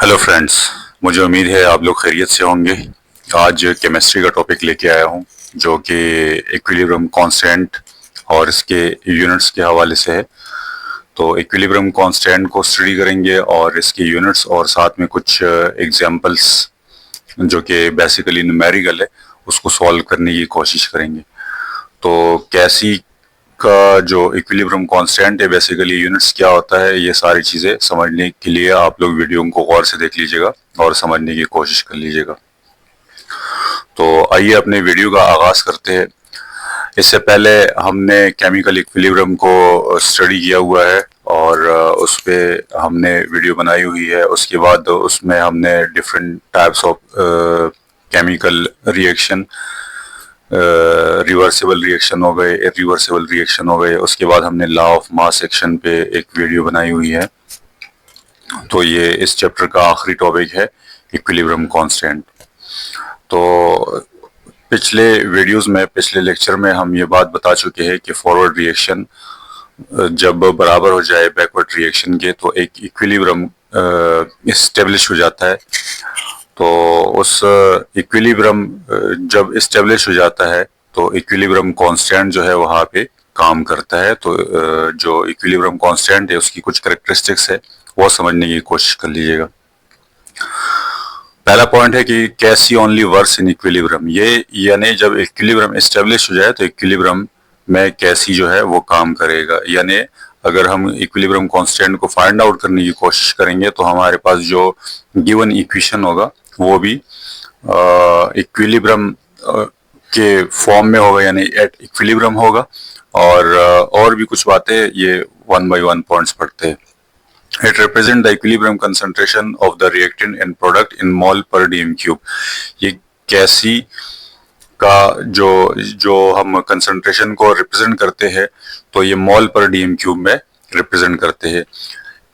Hello friends, मुझे उम्मीद है आप लोग खैरियत से होंगे। आज केमिस्ट्री का टॉपिक लेके आया हूँ जो कि इक्विलिब्रियम कांस्टेंट और इसके यूनिट्स के हवाले से है। तो इक्विलिब्रियम कांस्टेंट को स्टडी करेंगे और इसके यूनिट्स और साथ में कुछ एग्जांपल्स जो कि बेसिकली न्यूमेरिकल है उसको सॉल्व करने की कोशिश करेंगे। तो कैसी का जो इक्विलिब्रियम कांस्टेंट है, बेसिकली यूनिट्स क्या होता है, ये सारी चीजें समझने के लिए आप लोग वीडियो को गौर से देख लीजिएगा और समझने की कोशिश कर लीजिएगा। तो आइए अपने वीडियो का आगाज करते हैं। इससे पहले हमने केमिकल इक्विलिब्रियम को स्टडी किया हुआ है और उस पे हमने वीडियो बनाई हुई है। उसके बाद उसमें हमने different types of chemical reaction, reversible reaction हो गए, इरिवर्सिबल रिएक्शन हो गए। उसके बाद हमने लॉ ऑफ मास एक्शन पे एक वीडियो बनाई हुई है। तो ये इस चैप्टर का आखिरी टॉपिक है, इक्विलिब्रियम कांस्टेंट। तो पिछले वीडियोस में, पिछले लेक्चर में हम ये बात बता चुके हैं कि फॉरवर्ड रिएक्शन जब बराबर हो जाए बैकवर्ड रिएक्शन के तो एक इक्विलिब्रियम इस्टेब्लिश हो जाता है। तो उस इक्विलिब्रियम जब इस्टेब्लिश हो जाता है तो इक्विलिब्रियम कांस्टेंट जो है वहां पे काम करता है। तो जो इक्विलिब्रियम कांस्टेंट है उसकी कुछ कैरेक्टरिस्टिक्स है वो समझने की कोशिश कर लीजिएगा। पहला पॉइंट है कि कैसी ओनली वर्क्स इन इक्विलिब्रियम। ये यानी जब इक्विलिब्रियम एस्टेब्लिश हो जाए तो इक्विलिब्रियम में कैसी जो है वो काम करेगा। यानी अगर हम इक्विलिब्रियम कांस्टेंट को फाइंड आउट करने की कोशिश करेंगे तो हमारे पास जो गिवन इक्वेशन होगा वो भी इक्विलिब्रियम के फॉर्म में होगा, यानी एट इक्विलिब्रियम होगा। और भी कुछ बातें ये वन बाय वन पॉइंट्स पढ़ते हैं। It represent the equilibrium concentration of the reactant and product in mole per dm cube। ये कैसी का जो जो हम कंसंट्रेशन को रिप्रेजेंट करते हैं तो ये मॉल पर डीएम क्यूब में रिप्रेजेंट करते हैं।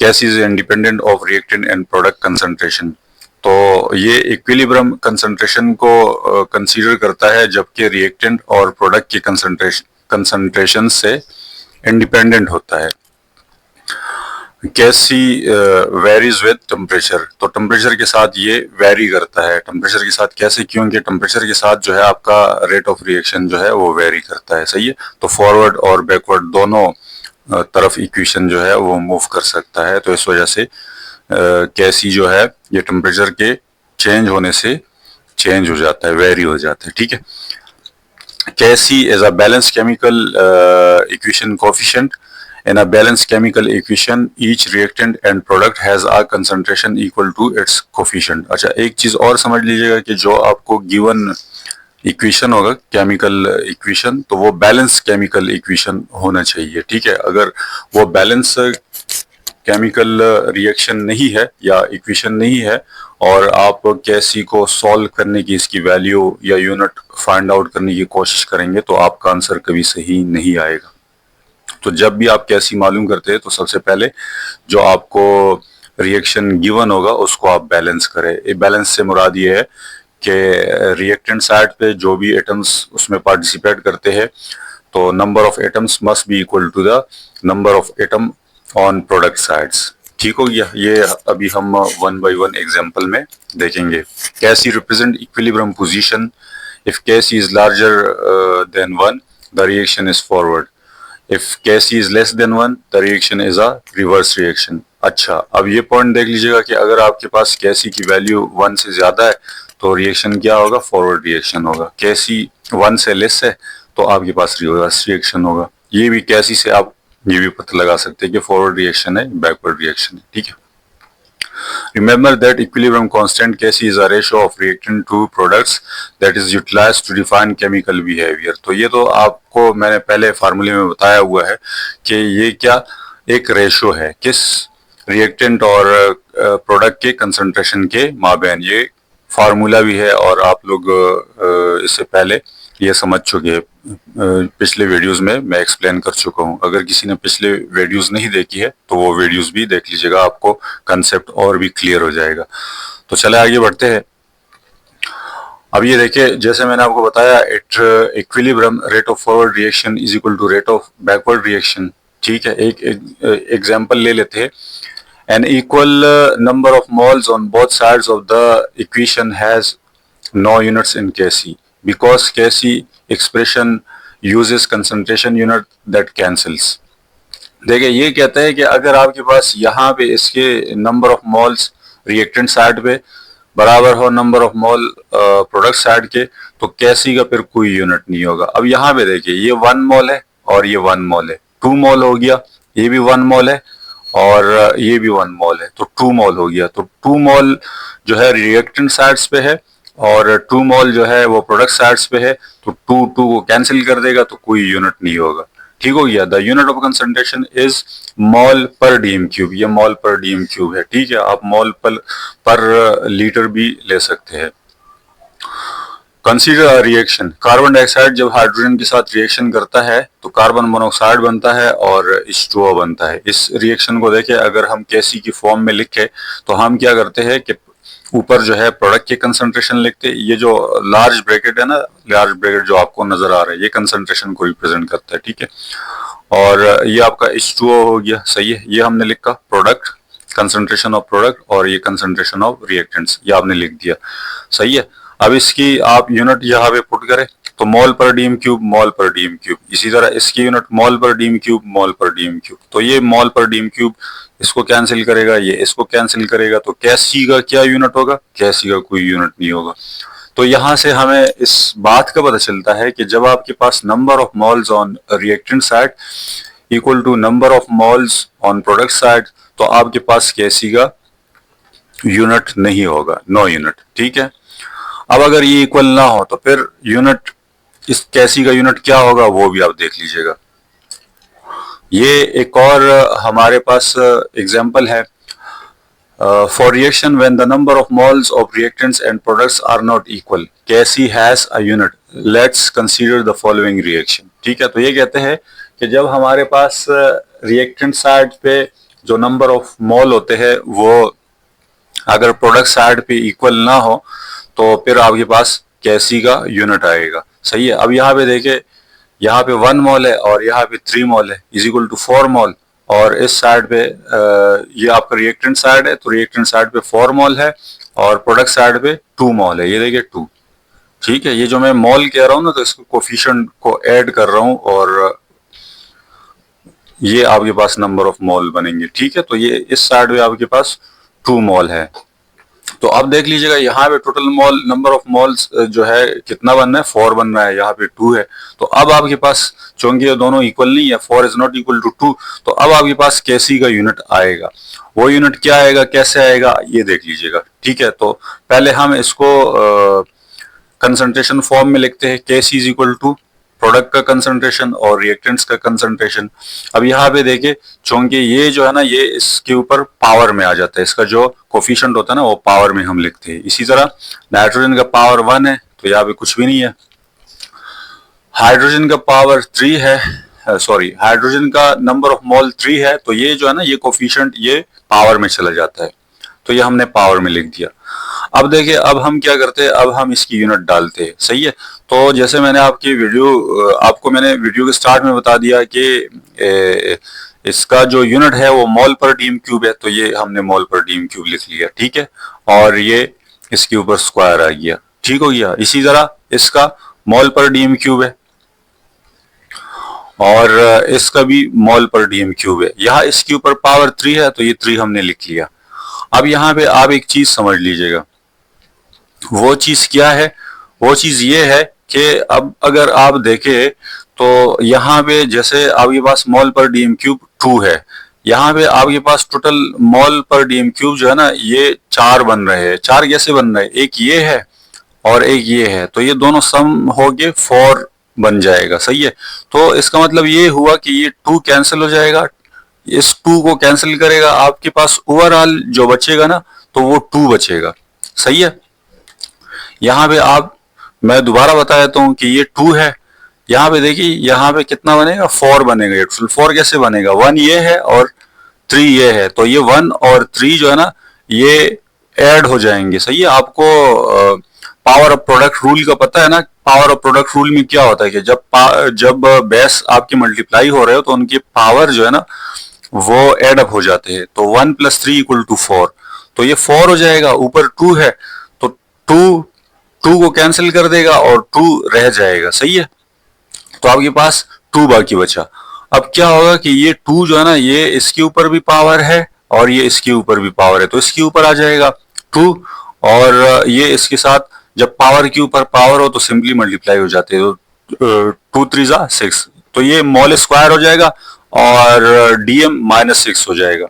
कैसी is independent of reactant and product concentration. तो ये इक्विलिब्रियम कंसंट्रेशन को कंसीडर करता है जबकि रिएक्टेंट और प्रोडक्ट के कंसंट्रेशन से इंडिपेंडेंट होता है। कैसी वेरीज विद टेम्परेचर। तो टेम्परेचर के साथ ये वेरी करता है। टेम्परेचर के साथ कैसे, क्योंकि टेम्परेचर के साथ जो है आपका रेट ऑफ रिएक्शन जो है वो वेरी करता है। सही है। तो फॉरवर्ड और बैकवर्ड दोनों तरफ इक्वेशन जो है वो मूव कर सकता है। तो इस वजह से कैसी जो है ये टेम्परेचर के चेंज होने से चेंज हो जाता है, वेरी हो जाता है। ठीक है। कैसी is a balance chemical equation coefficient. In a balanced chemical equation, each reactant and product has a concentration equal to its coefficient। अच्छा, एक चीज और समझ लीजिएगा कि जो आपको गिवन इक्वेशन होगा केमिकल इक्वेशन, तो वो बैलेंस केमिकल इक्वेशन होना चाहिए। ठीक है। अगर वो बैलेंस केमिकल रिएक्शन नहीं है या इक्वेशन नहीं है और आप कैसी को सॉल्व करने की, इसकी वैल्यू या यूनिट फाइंड आउट करने की कोशिश करेंगे तो आपका आंसर कभी सही नहीं आएगा। तो जब भी आप कैसी मालूम करते हैं तो सबसे पहले जो आपको रिएक्शन गिवन होगा उसको आप बैलेंस करें। ये बैलेंस से मुराद ये है कि रिएक्टेंट साइड पे जो भी एटम्स उसमें पार्टिसिपेट करते हैं तो number of atoms must be equal to the number of atom on product sides. ठीक हो गया। ये अभी हम वन बाय वन एग्जांपल में देखेंगे। कैसी रिप्रेजेंट इक्विलिब्रियम पोजीशन। इफ कैसी is larger than 1 the reaction is forward. If Kc is less than 1, the reaction is a reverse reaction। अच्छा, अब ये पॉइंट देख लीजिएगा कि अगर आपके पास Kc की वैल्यू 1 से ज्यादा है तो रिएक्शन क्या होगा, फॉरवर्ड रिएक्शन होगा। Kc 1 से लेस है तो आपके पास रिवर्स रिएक्शन होगा। ये भी Kc से आप ये भी पता लगा सकते हैं कि फॉरवर्ड रिएक्शन है, बैकवर्ड रिएक्शन है। ठीक है। Remember that equilibrium constant Kc is a ratio of reactant to products that is utilized to define chemical behavior। तो ये तो आपको मैंने पहले फार्मूले में बताया हुआ है कि ये क्या एक रेशो है, किस रिएक्टेंट और प्रोडक्ट के कंसंट्रेशन के माबैन। ये फार्मूला भी है और आप लोग इससे पहले ये समझ चुके हैं। पिछले वीडियोस में मैं एक्सप्लेन कर चुका हूं। अगर किसी ने पिछले वीडियोस नहीं देखी है तो वो वीडियोस भी देख लीजिएगा, आपको कंसेप्ट और भी क्लियर हो जाएगा। तो चले आगे बढ़ते हैं। अब ये देखिए, जैसे मैंने आपको बताया it equilibrium rate of forward reaction is equal to rate of backward reaction. ठीक है। एक एग्जांपल ले लेते हैं। An equal number of moles on both sides of the equation has no units in Kc because Kc expression uses concentration unit that cancels. देखिए ये कहता है कि अगर आपके पास यहाँ पे इसके number of moles reactant side पे बराबर हो number of mole product side के, तो कैसी का फिर कोई यूनिट नहीं होगा। अब यहाँ पे देखिए ये 1 मोल है और ये 1 मोल है, 2 मोल हो गया, ये भी 1 मोल है और ये भी 1 मोल है, तो 2 मोल हो गया। तो 2 मोल जो है रिएक्टेंट साइड्स पे है और 2 मोल जो है वो प्रोडक्ट साइड्स पे है, तो 2 को कैंसिल कर देगा तो कोई यूनिट नहीं होगा। ठीक हो गया। The unit of concentration is mole पर डीएम क्यूब, ये मोल पर डीएम क्यूब है। ठीक है, आप मोल पर लीटर भी ले सकते हैं। Consider a reaction, carbon dioxide जब हाइड्रोजन के साथ रिएक्शन करता है तो कार्बन मोनोऑक्साइड बनता है और H2O बनता है। इस रिएक्शन को देखें, अगर हम Kc की फॉर्म में लिखे तो हम क्या करते हैं कि ऊपर जो है प्रोडक्ट के कंसंट्रेशन लिखते हैं, ये जो लार्ज ब्रैकेट है ना, लार्ज ब्रैकेट जो आपको नजर आ रहा है, ये कंसंट्रेशन को रिप्रेजेंट करता है। ठीक है, और ये आपका H2O हो गया। सही है, ये हमने लिखा प्रोडक्ट, कंसंट्रेशन ऑफ प्रोडक्ट, और ये कंसंट्रेशन ऑफ रिएक्टेंट्स, ये आपने लिख दिया। सही है, अब इसकी आप यूनिट यहाँ पे पुट करें तो मोल पर डीएम क्यूब, मोल पर डीएम क्यूब। इसी तरह इसकी यूनिट मोल पर डीएम क्यूब, मोल पर डीएम क्यूब। तो ये मोल पर डीएम क्यूब इसको कैंसिल करेगा, ये इसको कैंसिल करेगा, तो कैसी का क्या यूनिट होगा? कैसी का कोई यूनिट नहीं होगा। तो यहां से हमें इस बात का पता चलता है कि जब आपके पास number of moles on reactant side equal to number of moles on product side, तो आपके पास कैसी का यूनिट नहीं होगा, नो यूनिट। ठीक है, अब अगर ये इक्वल ना हो तो फिर यूनिट, इस कैसी का यूनिट क्या होगा वो भी आप देख लीजिएगा। ये एक और हमारे पास एग्जांपल है, for reaction when the number of moles of reactants and products are not equal, Kc has a unit, let's consider the following reaction. ठीक है, तो ये कहते हैं कि जब हमारे पास रिएक्टेंट साइड पे जो नंबर ऑफ मोल होते हैं वो अगर प्रोडक्ट साइड पे इक्वल ना हो तो फिर आपके पास कैसी का यूनिट आएगा। सही है, अब यहाँ पे देखे, यहाँ पे 1 मोल है और यहाँ पे 3 मोल है, इज इक्वल टू 4 मोल, और इस साइड पे ये आपका रिएक्टेंट साइड है, तो रिएक्टेंट साइड पे 4 मोल है और प्रोडक्ट साइड पे 2 मोल है, ये देखिए 2। ठीक है, ये जो मैं मोल कह रहा हूँ ना, तो इसको कोफिशिएंट को ऐड कर रहा हूँ और ये आपके पास नंबर ऑफ मोल बनेंगे। ठीक है, तो ये इस साइड पे आपके पास 2 मोल है। तो अब देख लीजिएगा यहाँ पे total mole, number of moles जो है कितना बन रहा है, 4 बन रहा है, यहाँ पे 2 है। तो अब आपके पास चूंकि ये दोनों इक्वल नहीं है, 4 इज नॉट इक्वल टू 2, तो अब आपके पास कैसी का यूनिट आएगा। वो यूनिट क्या आएगा, कैसे आएगा, ये देख लीजिएगा। ठीक है, तो पहले हम इसको कंसंट्रेशन फॉर्म में लिखते हैं, Kc is equal to product का कंसंट्रेशन और रिएक्टेंट्स का कंसंट्रेशन। अब यहाँ पे देखिए, चूंकि ये जो है ना, ये इसके ऊपर पावर में आ जाता है, इसका जो कोफिशिएंट होता है ना वो पावर में हम लिखते हैं। इसी तरह नाइट्रोजन का पावर 1 है तो यहाँ पे कुछ भी नहीं है। हाइड्रोजन का पावर 3 है, सॉरी हाइड्रोजन का नंबर ऑफ मोल 3 है, तो ये जो है ना, ये कोफिशिएंट ये पावर में चला जाता है, तो ये हमने पावर में लिख दिया। अब देखिए, अब हम क्या करते हैं, अब हम इसकी यूनिट डालते हैं। सही है, तो जैसे मैंने आपको मैंने वीडियो के स्टार्ट में बता दिया कि इसका जो यूनिट है वो मोल पर डीएम क्यूब है, तो ये हमने मोल पर डीएम क्यूब लिख लिया। ठीक है, और ये इसके ऊपर स्क्वायर आ गया। ठीक हो गया। इसी तरह इसका मोल पर डीएम क्यूब है और इसका भी मोल पर डीएम क्यूब है। यहाँ इसके ऊपर पावर 3 है तो ये 3 हमने लिख लिया। अब यहाँ पे आप एक चीज समझ लीजिएगा, वो चीज क्या है, वो चीज ये है कि अब अगर आप देखें तो यहाँ पे जैसे आपके पास मोल पर डीएम क्यूब 2 है, यहाँ पे आपके पास टोटल मोल पर डीएम क्यूब जो है ना, ये 4 बन रहे हैं। 4 कैसे बन रहे हैं, एक ये है और एक ये है, तो ये दोनों सम हो गए 4 बन जाएगा। सही है, तो इसका मतलब ये हुआ कि ये 2 कैंसिल हो जाएगा, इस 2 को कैंसिल करेगा, आपके पास ओवरऑल जो बचेगा ना तो वो 2 बचेगा। सही है, यहाँ पे आप, मैं दोबारा बता देता हूँ कि ये 2 है, यहाँ पे देखिए यहाँ पे कितना बनेगा, 4 बनेगा। ये 4 कैसे बनेगा, 1 ये है और 3 ये है, तो ये 1 और 3 जो है ना ये ऐड हो जाएंगे। सही है, आपको पावर ऑफ प्रोडक्ट रूल का पता है ना। पावर ऑफ प्रोडक्ट रूल में क्या होता है कि जब बेस आपके मल्टीप्लाई हो रहे हो तो उनकी पावर जो है ना वो एड अप हो जाते हैं, तो 1 + 3 = 4, तो ये 4 हो जाएगा, ऊपर 2 है तो 2 2 को कैंसिल कर देगा और 2 रह जाएगा, सही है। तो आपके पास 2 बाकी बचा। अब क्या होगा कि ये 2 जो है ना, ये इसके ऊपर भी पावर है और ये इसके ऊपर भी पावर है, तो इसके ऊपर आ जाएगा 2, और ये इसके साथ जब पावर के ऊपर पावर हो तो सिंपली मल्टीप्लाई हो जाते हैं, तो 2 3 = 6, तो ये मॉल स्क्वायर हो जाएगा और DM-6 हो जाएगा।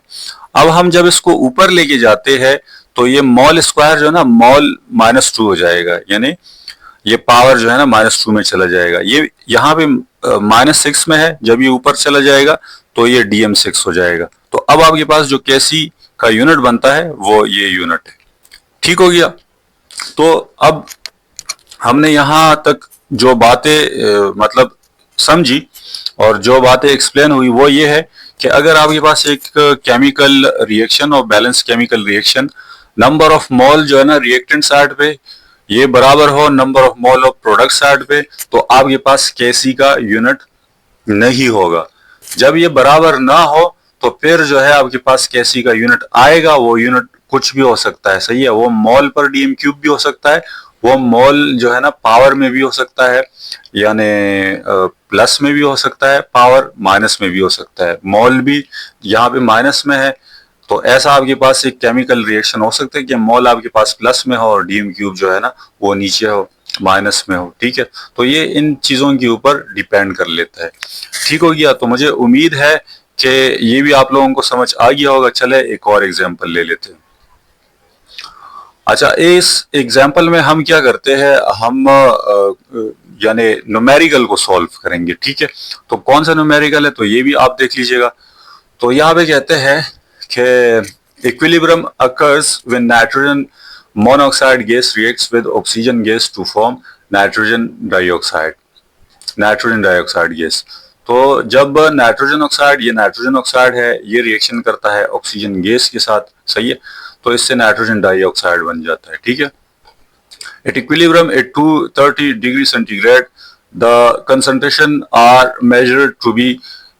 अब हम जब इसको ऊपर लेके जाते हैं तो ये मॉल स्क्वायर जो है ना, मॉल -2 हो जाएगा, यानी ये पावर जो है ना -2 में चला जाएगा। ये यहाँ पे -6 में है, जब ये ऊपर चला जाएगा तो ये DM-6 हो जाएगा। तो अब आपके पास जो केसी का यूनिट बनता है वो ये यूनिट है। ठीक हो गया। तो अब हमने यहाँ तक जो बातें मतलब समझी और जो बातें एक्सप्लेन हुई वो ये है कि अगर आपके पास एक केमिकल रिएक्शन और balance chemical reaction, number of mole जो है ना रिएक्टेंट साइड पे ये बराबर हो number of mole of product side पे, तो आपके पास केसी का यूनिट नहीं होगा। जब ये बराबर ना हो तो फिर जो है आपके पास केसी का यूनिट आएगा, वो यूनिट कुछ भी हो सकता है, सही है। वो मोल पर DM³ भी हो सकता है, वो मोल जो है ना पावर में भी हो सकता है, यानी प्लस में भी हो सकता है, पावर माइनस में भी हो सकता है। मोल भी यहाँ पे माइनस में है, तो ऐसा आपके पास एक केमिकल रिएक्शन हो सकता है कि मोल आपके पास प्लस में हो और DM³ जो है ना वो नीचे हो, माइनस में हो। ठीक है, तो ये इन चीजों के ऊपर डिपेंड कर लेता है। ठीक हो गया। तो मुझे उम्मीद है कि ये भी आप लोगों को समझ आ गया होगा। चले एक और एग्जांपल ले लेते हैं। अच्छा, इस एग्जांपल में हम क्या करते हैं, हम यानी न्यूमेरिकल को सॉल्व करेंगे। ठीक है, तो कौन सा न्यूमेरिकल है तो ये भी आप देख लीजिएगा। तो यहाँ पे कहते हैं कि equilibrium occurs when nitrogen monoxide gas reacts with oxygen gas to form nitrogen dioxide, nitrogen dioxide gas. तो जब नाइट्रोजन ऑक्साइड, ये नाइट्रोजन ऑक्साइड है, ये रिएक्शन करता है ऑक्सीजन गैस के साथ, सही है, तो इससे नाइट्रोजन डाइऑक्साइड बन जाता है। ठीक है, at equilibrium at 230 degree centigrade the concentration are measured to be,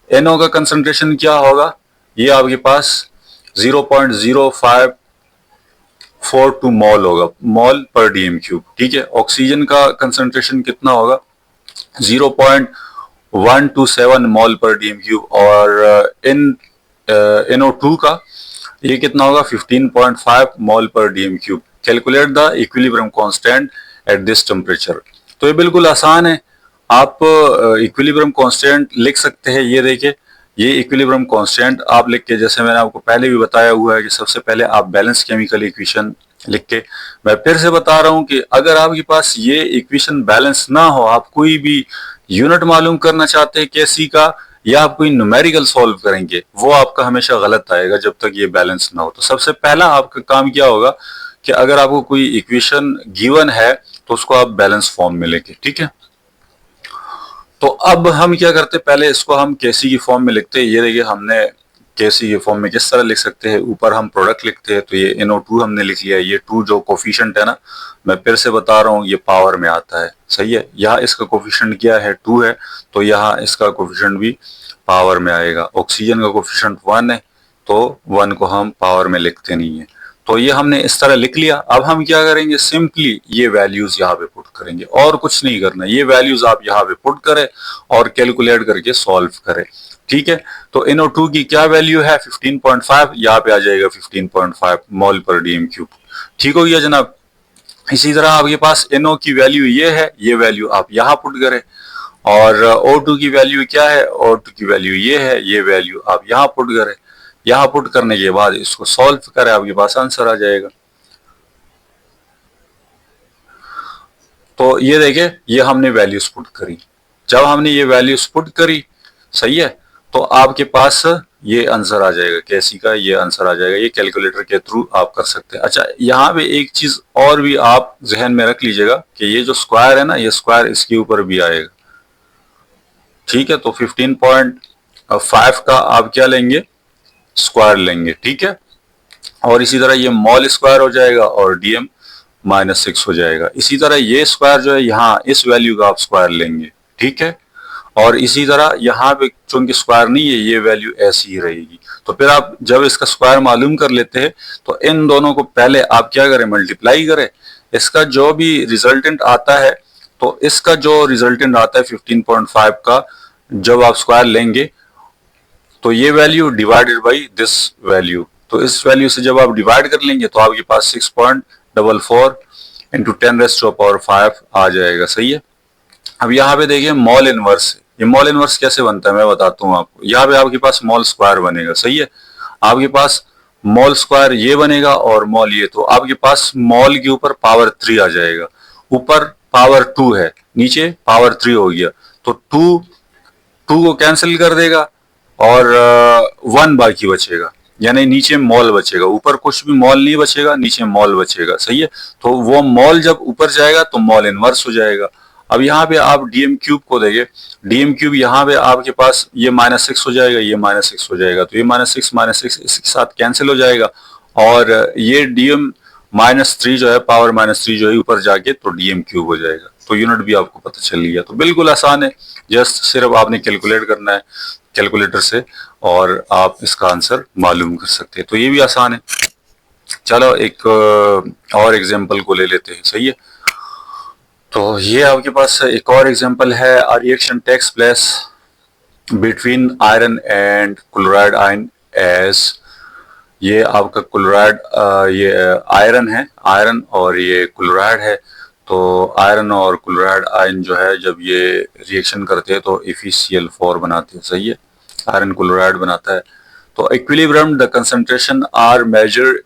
NO का कंसंट्रेशन क्या होगा, ये आपके पास 0.0542 मोल होगा, मोल पर DM³। ठीक है, ऑक्सीजन का कंसंट्रेशन कितना होगा, 0.127 मोल पर DM³ और NO2 का ये कितना होगा, 15.5 मोल पर DM³। Calculate the equilibrium constant at this temperature. तो ये बिल्कुल आसान है, आप इक्विलिब्रियम कांस्टेंट लिख सकते हैं। ये देखिए, ये इक्विलिब्रियम कांस्टेंट आप लिख के, जैसे मैंने आपको पहले भी बताया हुआ है कि सबसे पहले आप बैलेंस केमिकल इक्वेशन लिख के, मैं फिर से बता रहा हूं कि अगर आपके पास ये इक्वेशन बैलेंस ना हो, आप कोई भी यूनिट मालूम करना चाहते हैं केसी का, या आप कोई न्यूमेरिकल सॉल्व करेंगे, वो आपका हमेशा गलत आएगा जब तक ये बैलेंस ना हो। तो सबसे पहला आपका काम क्या होगा कि अगर आपको कोई इक्वेशन गिवन है तो उसको आप बैलेंस फॉर्म में लेके, ठीक है। तो अब हम क्या करते हैं, पहले इसको हम केसी की फॉर्म में लिखते हैं। ये देखिए, हमने केसी की फॉर्म में किस तरह लिख सकते हैं, ऊपर हम प्रोडक्ट लिखते हैं, तो ये NO2 हमने लिख लिया है। ये 2 जो कोफिशिएंट है ना, मैं फिर से बता रहा हूँ, ये पावर में आता है, सही है। यहाँ इसका कोफिशिएंट क्या है, 2 है, तो यहाँ इसका कोफिशिएंट भी पावर में आएगा। ऑक्सीजन का कोफिशिएंट 1 है, तो 1 को हम पावर में लिखते नहीं है। तो ये हमने इस तरह लिख लिया। अब हम क्या करेंगे, सिंपली ये वैल्यूज यहाँ पे पुट करेंगे, और कुछ नहीं करना। ये वैल्यूज आप यहाँ पे पुट करें और कैलकुलेट करके सॉल्व करें, ठीक है। तो NO2 की क्या वैल्यू है, 15.5, यहाँ पे आ जाएगा 15.5 मोल पर DM³। ठीक हो गया जनाब। इसी तरह आपके पास NO की वैल्यू ये है, ये वैल्यू आप यहाँ पुट करें, और O2 की वैल्यू क्या है, O2 की वैल्यू ये है, ये वैल्यू आप यहाँ पुट करें। यहाँ पुट करने के बाद इसको सॉल्व करें, आपके पास आंसर आ जाएगा। तो ये देखें, ये हमने वैल्यूज पुट करी। जब हमने ये वैल्यूज पुट करी, सही है, तो आपके पास ये आंसर आ जाएगा, केसी का ये आंसर आ जाएगा। ये कैलकुलेटर के थ्रू आप कर सकते हैं। अच्छा, यहाँ पे एक चीज और भी आप जहन में रख लीजिएगा कि ये जो स्क्वायर है ना, ये स्क्वायर इसके ऊपर भी आएगा, ठीक है। तो 15.5 का आप क्या लेंगे, स्क्वायर लेंगे, ठीक है। और इसी तरह ये मॉल स्क्वायर हो जाएगा और DM-6 हो जाएगा। इसी तरह ये स्क्वायर जो है, यहाँ इस वैल्यू का आप स्क्वायर लेंगे, ठीक है। और इसी तरह यहाँ पे चूंकि स्क्वायर नहीं है, ये वैल्यू ऐसी ही रहेगी। तो फिर आप जब इसका स्क्वायर मालूम कर लेते हैं तो इन दोनों को पहले आप क्या करें, मल्टीप्लाई करें। इसका जो भी रिजल्टेंट आता है, तो इसका जो रिजल्टेंट आता है 15.5 का, जब आप स्क्वायर लेंगे तो ये value divided by this value, तो इस वैल्यू से जब आप डिवाइड कर लेंगे तो आपके पास 6.44 इंटू 10⁻5 आ जाएगा। सही है। अब यहाँ पे देखिए मॉल इनवर्स, ये मॉल इनवर्स कैसे बनता है मैं बताता हूँ आपको। यहाँ पे आपके पास मॉल स्क्वायर बनेगा। सही है। आपके पास मॉल स्क्वायर ये बनेगा और मॉल ये, तो आपके पास मॉल के ऊपर पावर 3 आ जाएगा, ऊपर पावर 2 है, नीचे पावर 3 हो गया, तो 2 को कैंसिल कर देगा और 1 बाकी बचेगा, यानी नीचे मॉल बचेगा, ऊपर कुछ भी मॉल नहीं बचेगा, नीचे मॉल बचेगा। सही है। तो वो मॉल जब ऊपर जाएगा तो मॉल इनवर्स हो जाएगा। अब यहाँ पे आप डीएम क्यूब को देंगे, डीएम क्यूब यहाँ पे आपके पास ये -6 हो जाएगा, ये -6 हो जाएगा, तो ये -6 इसके साथ कैंसिल हो जाएगा और ये डीएम -3 जो है, पावर -3 जो है ऊपर जाके तो डीएम क्यूब हो जाएगा। तो यूनिट भी आपको पता चल गया। तो बिल्कुल आसान है, जस्ट सिर्फ आपने कैलकुलेट करना है कैलकुलेटर से और आप इसका आंसर मालूम कर सकते हैं। तो ये भी आसान है। चलो एक और एग्जांपल को ले लेते हैं। सही है। तो ये आपके पास एक और एग्जांपल है, a reaction takes place between iron and chloride ion as, ये आपका क्लोराइड, ये आयरन है, आयरन और ये क्लोराइड है। तो आयरन और क्लोराइड आयन जो है जब ये रिएक्शन करते हैं तो FeCl4 बनाते हैं। सही है। आयरन क्लोराइड बनाता है। तो equilibrium the concentration are measured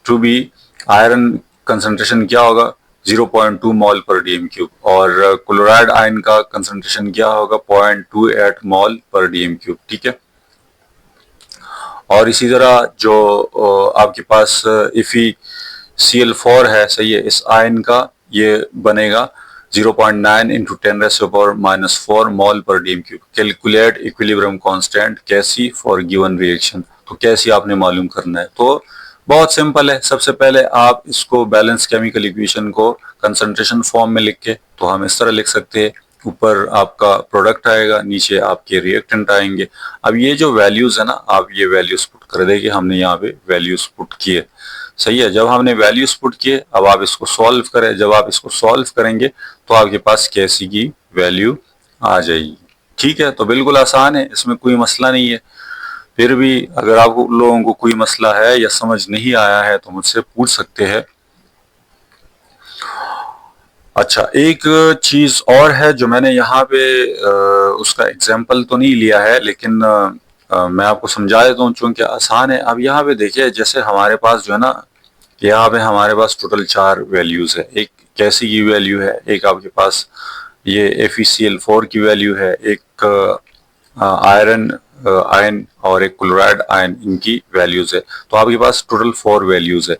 to be, iron concentration क्या होगा 0.2 मोल पर डीएम क्यूब और क्लोराइड आयन का कंसंट्रेशन क्या होगा 0.28 मोल पर डीएम क्यूब। ठीक है। और इसी तरह जो आपके पास FeCl4 है, सही है, इस आयन का ये बनेगा 0.9 इंटू 10⁻⁻4 मोल पर dm cube. Calculate equilibrium constant कैसी फॉर गिवन रिएक्शन, तो कैसी आपने मालूम करना है। तो बहुत सिंपल है। सबसे पहले आप इसको बैलेंस केमिकल इक्वेशन को कंसंट्रेशन फॉर्म में लिख के, तो हम इस तरह लिख सकते हैं, ऊपर आपका प्रोडक्ट आएगा, नीचे आपके रिएक्टेंट आएंगे। अब ये जो वैल्यूज है ना, आप ये वैल्यूज पुट कर देंगे, हमने यहाँ पे वैल्यूज पुट किए। सही है। जब हमने वैल्यूज पुट किए, अब आप इसको सॉल्व करें। जब आप इसको सॉल्व करेंगे तो आपके पास कैसी की वैल्यू आ जाएगी। ठीक है। तो बिल्कुल आसान है, इसमें कोई मसला नहीं है। फिर भी अगर आप लोगों को कोई मसला है या समझ नहीं आया है तो मुझसे पूछ सकते हैं। अच्छा, एक चीज और है जो मैंने यहाँ पे उसका एग्जाम्पल तो नहीं लिया है, लेकिन मैं आपको समझा देता हूँ चूंकि आसान है। अब यहाँ पे देखिए, जैसे हमारे पास जो है ना, यहाँ पे हमारे पास टोटल 4 वैल्यूज है। एक कैसी की वैल्यू है, एक आपके पास ये FeCl4 की वैल्यू है, एक आयरन आयन और एक क्लोराइड आयन, इनकी वैल्यूज है। तो आपके पास टोटल 4 वैल्यूज है।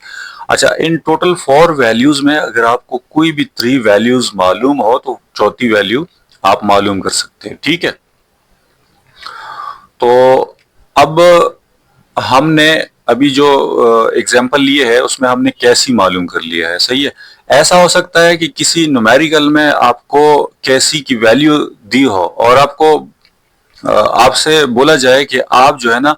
अच्छा, इन टोटल 4 वैल्यूज में अगर आपको कोई भी 3 वैल्यूज मालूम हो तो चौथी वैल्यू आप मालूम कर सकते हैं। ठीक है। तो अब हमने अभी जो एग्जांपल लिए है उसमें हमने कैसी मालूम कर लिया है। सही है। ऐसा हो सकता है कि किसी न्यूमेरिकल में आपको कैसी की वैल्यू दी हो और आपको आपसे बोला जाए कि आप जो है ना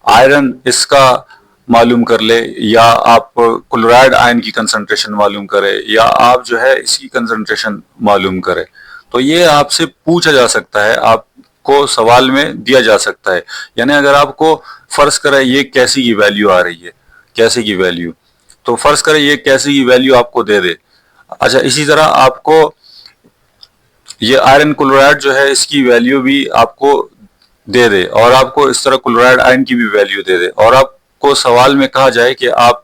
आयरन इसका मालूम कर ले, या आप क्लोराइड आयन की कंसंट्रेशन मालूम करें, या आप जो है इसकी कंसंट्रेशन मालूम करें। तो ये आपसे पूछा जा सकता है, आपको सवाल में दिया जा सकता है। यानी अगर आपको फर्ज करें ये कैसी की वैल्यू आ रही है, कैसी की वैल्यू, तो फर्ज करें ये कैसी की वैल्यू आपको दे दे। अच्छा, इसी तरह आपको ये आयरन क्लोराइड जो है इसकी वैल्यू भी आपको दे दे और आपको इस तरह क्लोराइड आयन की भी वैल्यू दे दे और आपको सवाल में कहा जाए कि आप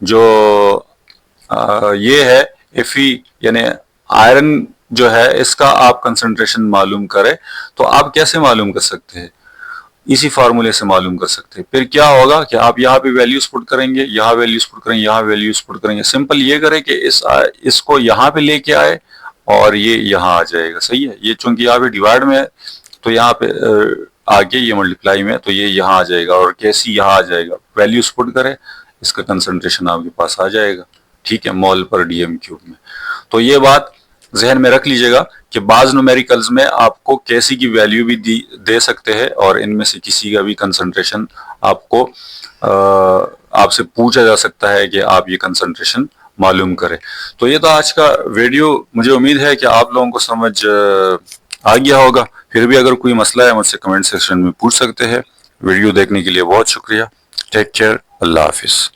जो ये है Fe यानी आयरन जो है इसका आप कंसंट्रेशन मालूम करें, तो आप कैसे मालूम कर सकते हैं? इसी फार्मूले से मालूम कर सकते हैं। फिर क्या होगा कि आप यहाँ पे वैल्यूज पुट करेंगे, यहाँ वैल्यूज पुट करेंगे, यहाँ वैल्यूज पुट करेंगे। सिंपल ये करें कि इसको यहाँ पे लेके आए और ये यहाँ आ जाएगा। सही है। ये चूंकि यहाँ पे डिवाइड में है तो यहाँ पे आगे ये मल्टीप्लाई में, तो ये यहाँ आ जाएगा और कैसी यहाँ आ जाएगा। वैल्यूज पुट करें, इसका कंसंट्रेशन आपके पास आ जाएगा। ठीक है। मोल पर डीएम क्यूब में। तो ये बात जहन में रख लीजिएगा कि बाज न्यूमेरिकल्स में आपको कैसी की वैल्यू भी दे सकते हैं और इनमें से किसी का भी कंसंट्रेशन आपको आपसे पूछा जा सकता है कि आप ये कंसंट्रेशन मालूम करें। तो ये था आज का वीडियो। मुझे उम्मीद है कि आप लोगों को समझ आ गया होगा। फिर भी अगर कोई मसला है मुझसे कमेंट सेक्शन में पूछ सकते हैं। वीडियो देखने के लिए बहुत शुक्रिया। Take care. अल्लाह हाफिज।